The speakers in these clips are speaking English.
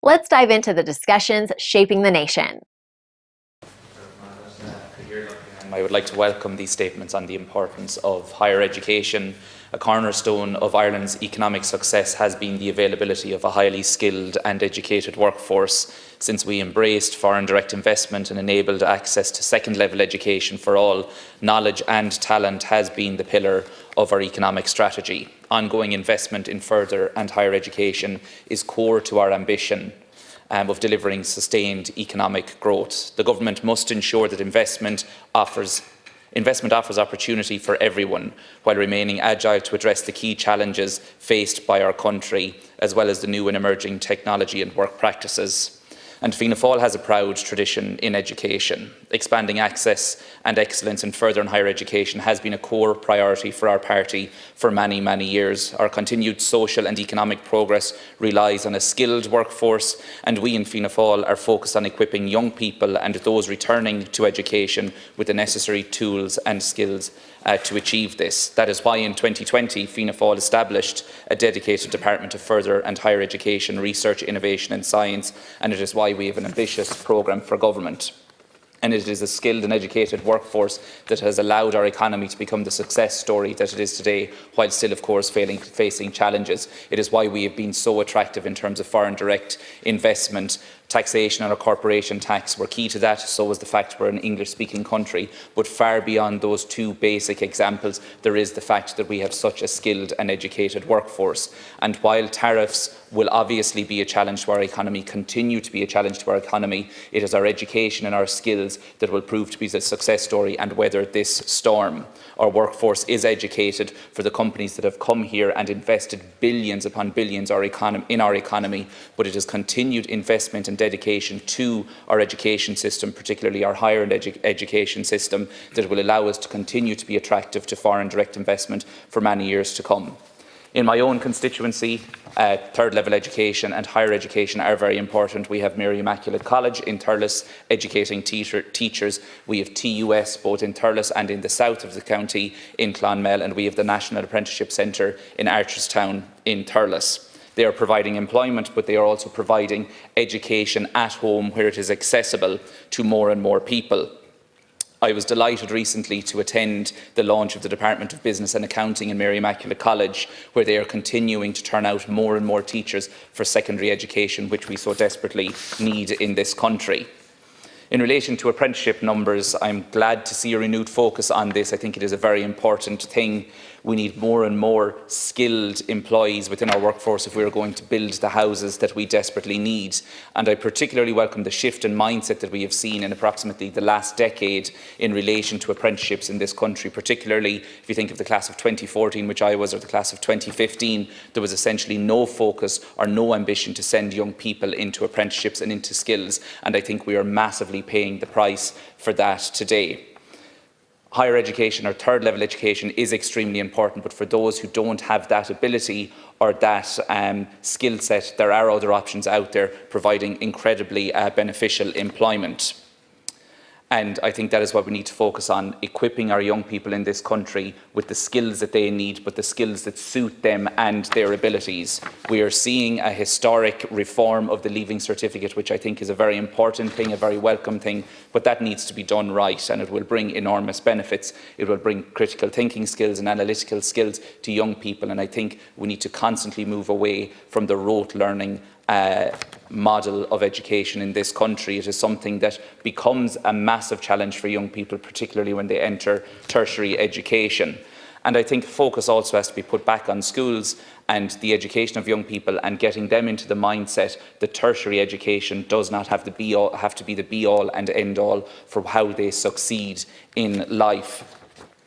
Let's dive into the discussions shaping the nation. I would like to welcome these statements on the importance of higher education. A cornerstone of Ireland's economic success has been the availability of a highly skilled and educated workforce. Since we embraced foreign direct investment and enabled access to second-level education for all, knowledge and talent has been the pillar of our economic strategy. Ongoing investment in further and higher education is core to our ambition of delivering sustained economic growth. The government must ensure that investment offers opportunity for everyone, while remaining agile to address the key challenges faced by our country, as well as the new and emerging technology and work practices. And Fianna Fáil has a proud tradition in education. Expanding access and excellence in further and higher education has been a core priority for our party for many, many years. Our continued social and economic progress relies on a skilled workforce, and we in Fianna Fáil are focused on equipping young people and those returning to education with the necessary tools and skills to achieve this. That is why in 2020 Fianna Fáil established a dedicated Department of Further and Higher Education, Research, Innovation and Science, and it is why we have an ambitious programme for government. And it is a skilled and educated workforce that has allowed our economy to become the success story that it is today, while still, of course, facing challenges. It is why we have been so attractive in terms of foreign direct investment. Taxation and our corporation tax were key to that, so was the fact we're an English-speaking country. But far beyond those two basic examples, there is the fact that we have such a skilled and educated workforce. And while tariffs will obviously be a challenge to our economy, continue to be a challenge to our economy, it is our education and our skills that will prove to be the success story and weather this storm. Our workforce is educated for the companies that have come here and invested billions upon billions in our economy, but it is continued investment and dedication to our education system, particularly our higher education system, that will allow us to continue to be attractive to foreign direct investment for many years to come. In my own constituency, third-level education and higher education are very important. We have Mary Immaculate College in Thurles educating teachers. We have TUS both in Thurles and in the south of the county in Clonmel, and we have the National Apprenticeship Centre in Archerstown in Thurles. They are providing employment, but they are also providing education at home where it is accessible to more and more people. I was delighted recently to attend the launch of the Department of Business and Accounting in Mary Immaculate College, where they are continuing to turn out more and more teachers for secondary education, which we so desperately need in this country. In relation to apprenticeship numbers, I'm glad to see a renewed focus on this. I think it is a very important thing. We need more and more skilled employees within our workforce if we are going to build the houses that we desperately need. And I particularly welcome the shift in mindset that we have seen in approximately the last decade in relation to apprenticeships in this country, particularly if you think of the class of 2014, which I was, or the class of 2015, there was essentially no focus or no ambition to send young people into apprenticeships and into skills. And I think we are massively paying the price for that today. Higher education or third-level education is extremely important, but for those who don't have that ability or that skill set, there are other options out there providing incredibly beneficial employment. And I think that is what we need to focus on, equipping our young people in this country with the skills that they need, but the skills that suit them and their abilities. We are seeing a historic reform of the Leaving Certificate, which I think is a very important thing, a very welcome thing, but that needs to be done right, and it will bring enormous benefits. It will bring critical thinking skills and analytical skills to young people, and I think we need to constantly move away from the rote learning model of education in this country. It is something that becomes a massive challenge for young people, particularly when they enter tertiary education. And I think focus also has to be put back on schools and the education of young people and getting them into the mindset that tertiary education does not have to be the be-all and end-all for how they succeed in life.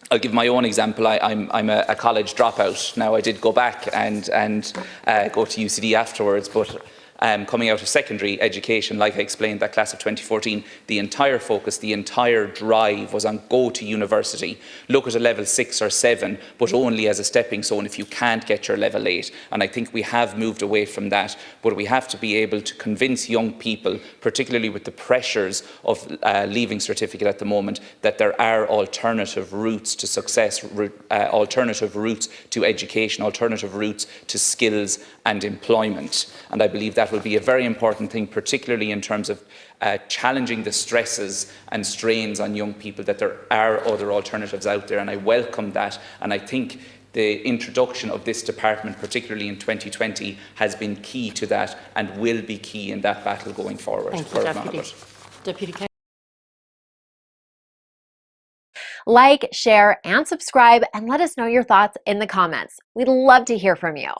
I'll give my own example. I'm a college dropout. Now, I did go back and go to UCD afterwards, but coming out of secondary education, like I explained, that class of 2014, the entire focus, the entire drive was on go to university, look at a level 6 or 7, but only as a stepping stone if you can't get your level 8. And I think we have moved away from that, but we have to be able to convince young people, particularly with the pressures of Leaving Certificate at the moment, that there are alternative routes to success, alternative routes to education, alternative routes to skills and employment. And I believe that that will be a very important thing, particularly in terms of challenging the stresses and strains on young people, that there are other alternatives out there, and I welcome that. And I think the introduction of this department, particularly in 2020, has been key to that and will be key in that battle going forward. Thank you, Deputy. Deputy Kay. Like, share, and subscribe, and let us know your thoughts in the comments. We'd love to hear from you.